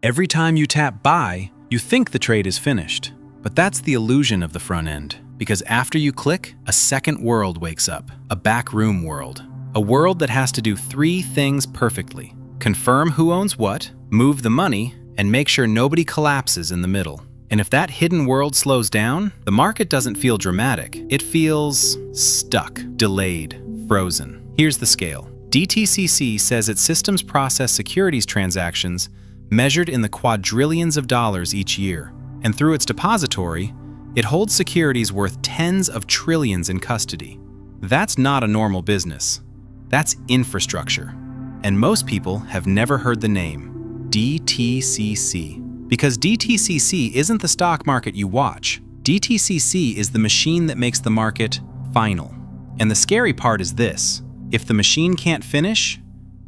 Every time you tap buy, you think the trade is finished. But that's the illusion of the front end, because after you click, a second world wakes up, a backroom world. A world that has to do three things perfectly: confirm who owns what, move the money, and make sure nobody collapses in the middle. And if that hidden world slows down, the market doesn't feel dramatic. It feels stuck, delayed, frozen. Here's the scale. DTCC says its systems process securities transactions measured in the quadrillions of dollars each year. And through its depository, it holds securities worth tens of trillions in custody. That's not a normal business. That's infrastructure. And most people have never heard the name, DTCC. Because DTCC isn't the stock market you watch. DTCC is the machine that makes the market final. And the scary part is this: if the machine can't finish,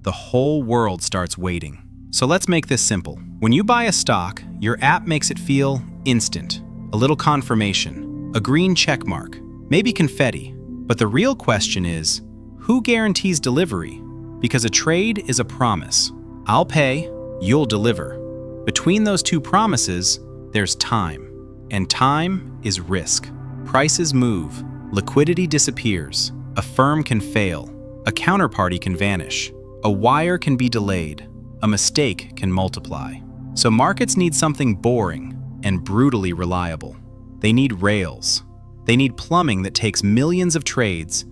the whole world starts waiting. So let's make this simple. When you buy a stock, your app makes it feel instant. A little confirmation, a green check mark, maybe confetti. But the real question is, who guarantees delivery? Because a trade is a promise. I'll pay, you'll deliver. Between those two promises, there's time. And time is risk. Prices move, liquidity disappears, a firm can fail, a counterparty can vanish, a wire can be delayed, a mistake can multiply. So markets need something boring and brutally reliable. They need rails. They need plumbing that takes millions of trades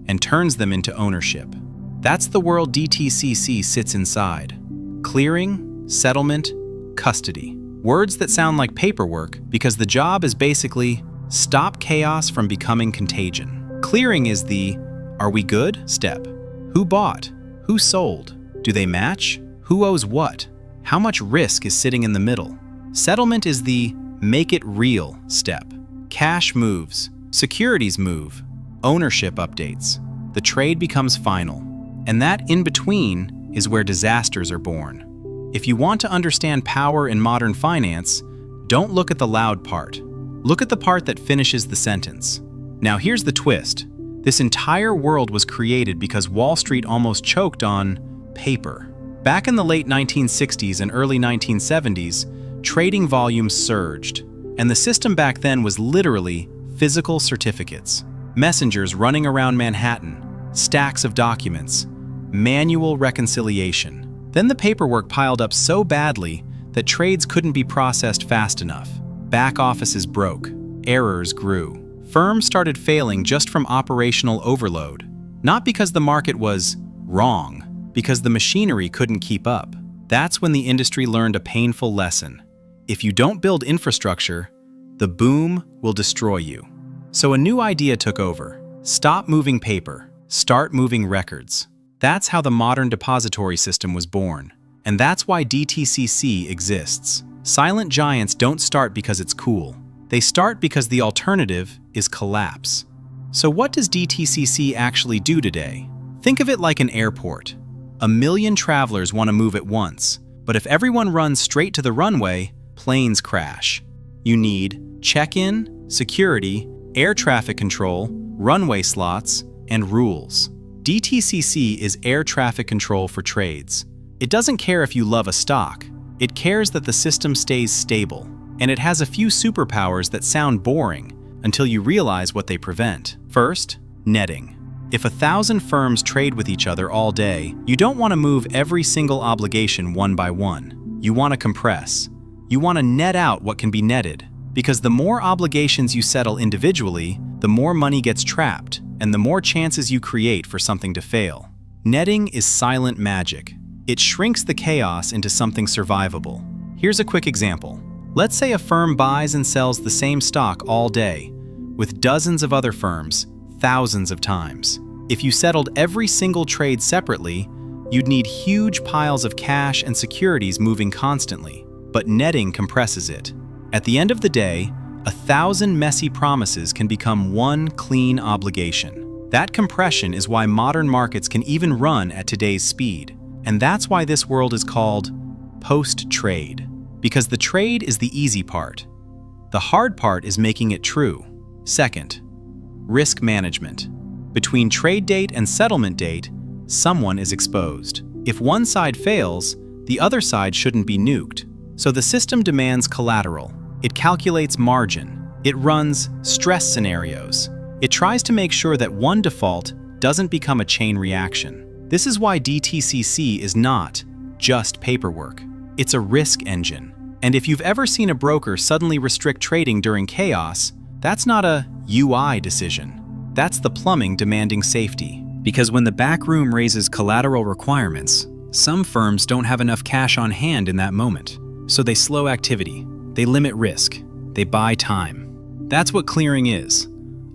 and turns them into ownership. That's the world DTCC sits inside. Clearing, settlement, custody. Words that sound like paperwork because the job is basically stop chaos from becoming contagion. Clearing is the "are we good?" step. Who bought? Who sold? Do they match? Who owes what? How much risk is sitting in the middle? Settlement is the make it real step. Cash moves, securities move, ownership updates. The trade becomes final. And that in between is where disasters are born. If you want to understand power in modern finance, don't look at the loud part. Look at the part that finishes the sentence. Now here's the twist. This entire world was created because Wall Street almost choked on paper. Back in the late 1960s and early 1970s, trading volumes surged, and the system back then was literally physical certificates. Messengers running around Manhattan, stacks of documents, manual reconciliation. Then the paperwork piled up so badly that trades couldn't be processed fast enough. Back offices broke, errors grew. Firms started failing just from operational overload. Not because the market was wrong, because the machinery couldn't keep up. That's when the industry learned a painful lesson. If you don't build infrastructure, the boom will destroy you. So a new idea took over. Stop moving paper, start moving records. That's how the modern depository system was born. And that's why DTCC exists. Silent giants don't start because it's cool. They start because the alternative is collapse. So what does DTCC actually do today? Think of it like an airport. 1 million travelers want to move at once, but if everyone runs straight to the runway, planes crash. You need check-in, security, air traffic control, runway slots, and rules. DTCC is air traffic control for trades. It doesn't care if you love a stock. It cares that the system stays stable. And it has a few superpowers that sound boring until you realize what they prevent. First, netting. If 1,000 firms trade with each other all day, you don't want to move every single obligation one by one. You want to compress. You want to net out what can be netted. Because the more obligations you settle individually, the more money gets trapped, and the more chances you create for something to fail. Netting is silent magic. It shrinks the chaos into something survivable. Here's a quick example. Let's say a firm buys and sells the same stock all day, with dozens of other firms, thousands of times. If you settled every single trade separately, you'd need huge piles of cash and securities moving constantly, but netting compresses it. At the end of the day, 1,000 messy promises can become one clean obligation. That compression is why modern markets can even run at today's speed. And that's why this world is called post-trade. Because the trade is the easy part. The hard part is making it true. Second, risk management. Between trade date and settlement date, someone is exposed. If one side fails, the other side shouldn't be nuked. So the system demands collateral. It calculates margin. It runs stress scenarios. It tries to make sure that one default doesn't become a chain reaction. This is why DTCC is not just paperwork. It's a risk engine. And if you've ever seen a broker suddenly restrict trading during chaos, that's not a UI decision. That's the plumbing demanding safety. Because when the backroom raises collateral requirements, some firms don't have enough cash on hand in that moment. So they slow activity, they limit risk, they buy time. That's what clearing is.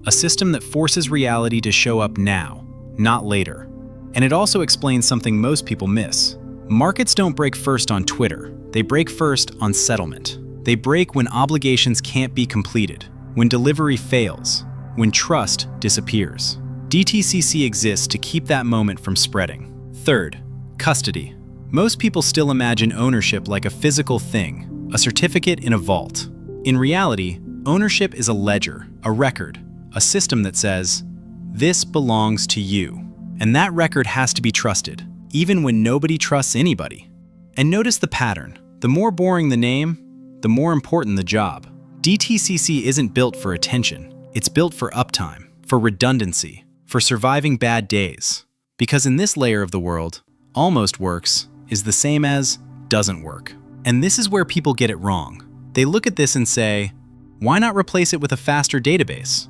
A system that forces reality to show up now, not later. And it also explains something most people miss. Markets don't break first on Twitter. They break first on settlement. They break when obligations can't be completed, when delivery fails, when trust disappears. DTCC exists to keep that moment from spreading. Third, custody. Most people still imagine ownership like a physical thing, a certificate in a vault. In reality, ownership is a ledger, a record, a system that says, "This belongs to you." And that record has to be trusted, even when nobody trusts anybody. And notice the pattern. The more boring the name, the more important the job. DTCC isn't built for attention. It's built for uptime, for redundancy, for surviving bad days. Because in this layer of the world, almost works is the same as doesn't work. And this is where people get it wrong. They look at this and say, why not replace it with a faster database?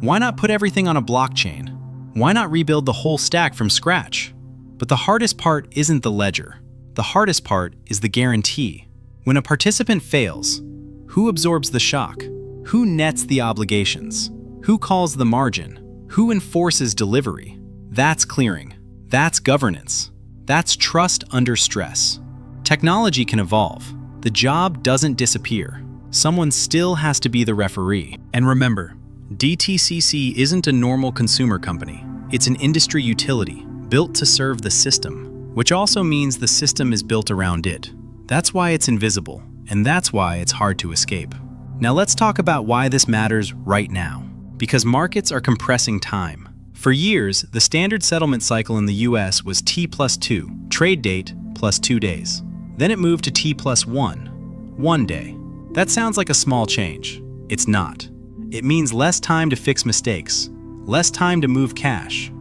Why not put everything on a blockchain? Why not rebuild the whole stack from scratch? But the hardest part isn't the ledger. The hardest part is the guarantee. When a participant fails, who absorbs the shock? Who nets the obligations? Who calls the margin? Who enforces delivery? That's clearing. That's governance. That's trust under stress. Technology can evolve. The job doesn't disappear. Someone still has to be the referee. And remember, DTCC isn't a normal consumer company. It's an industry utility built to serve the system, which also means the system is built around it. That's why it's invisible, and that's why it's hard to escape. Now let's talk about why this matters right now. Because markets are compressing time. For years, the standard settlement cycle in the US was T+2, trade date plus 2 days. Then it moved to T+1, 1 day. That sounds like a small change. It's not. It means less time to fix mistakes, less time to move cash,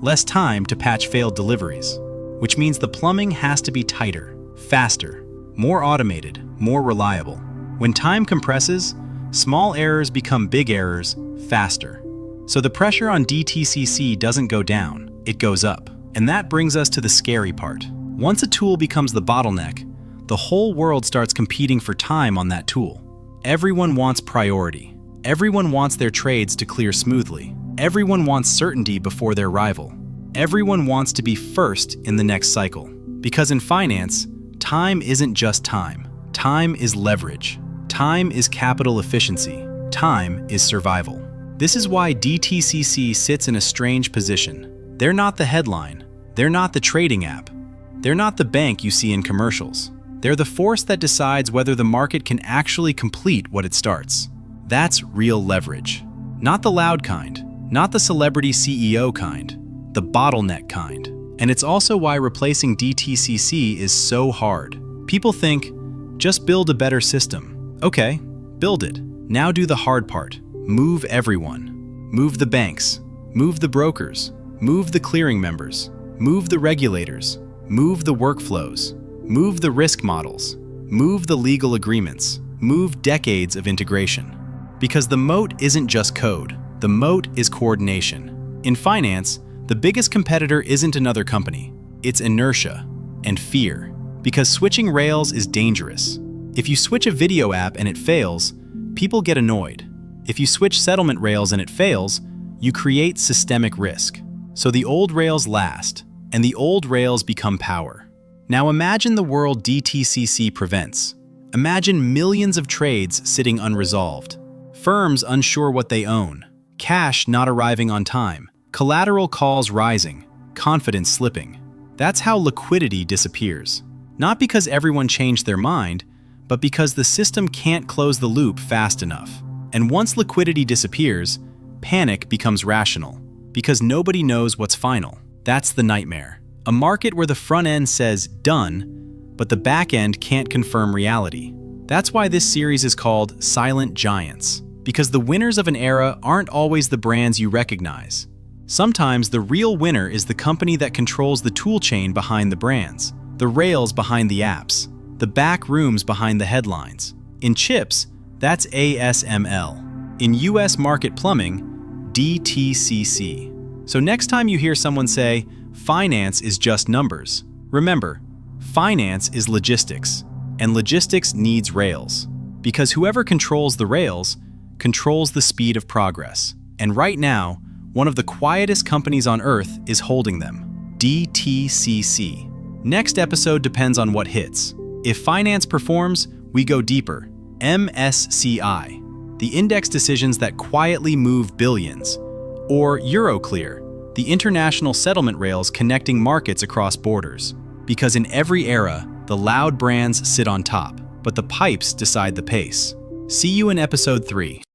less time to patch failed deliveries, which means the plumbing has to be tighter, faster, more automated, more reliable. When time compresses, small errors become big errors faster. So the pressure on DTCC doesn't go down, it goes up. And that brings us to the scary part. Once a tool becomes the bottleneck, the whole world starts competing for time on that tool. Everyone wants priority. Everyone wants their trades to clear smoothly. Everyone wants certainty before their rival. Everyone wants to be first in the next cycle. Because in finance, time isn't just time. Time is leverage. Time is capital efficiency. Time is survival. This is why DTCC sits in a strange position. They're not the headline. They're not the trading app. They're not the bank you see in commercials. They're the force that decides whether the market can actually complete what it starts. That's real leverage. Not the loud kind, not the celebrity CEO kind, the bottleneck kind. And it's also why replacing DTCC is so hard. People think, just build a better system. Okay, build it. Now do the hard part. Move everyone. Move the banks. Move the brokers. Move the clearing members. Move the regulators. Move the workflows. Move the risk models. Move the legal agreements. Move decades of integration. Because the moat isn't just code. The moat is coordination. In finance, the biggest competitor isn't another company. It's inertia and fear. Because switching rails is dangerous. If you switch a video app and it fails, people get annoyed. If you switch settlement rails and it fails, you create systemic risk. So the old rails last, and the old rails become power. Now imagine the world DTCC prevents. Imagine millions of trades sitting unresolved. Firms unsure what they own. Cash not arriving on time. Collateral calls rising. Confidence slipping. That's how liquidity disappears. Not because everyone changed their mind, but because the system can't close the loop fast enough. And once liquidity disappears, panic becomes rational. Because nobody knows what's final. That's the nightmare. A market where the front end says done, but the back end can't confirm reality. That's why this series is called Silent Giants, because the winners of an era aren't always the brands you recognize. Sometimes the real winner is the company that controls the tool chain behind the brands, the rails behind the apps, the back rooms behind the headlines. In chips, that's ASML. In US market plumbing, DTCC. So next time you hear someone say, finance is just numbers, remember, finance is logistics, and logistics needs rails. Because whoever controls the rails controls the speed of progress. And right now, one of the quietest companies on earth is holding them, DTCC. Next episode depends on what hits. If finance performs, we go deeper. NSCC, the index decisions that quietly move billions. Or Euroclear, the international settlement rails connecting markets across borders. Because in every era, the loud brands sit on top, but the pipes decide the pace. See you in episode 3.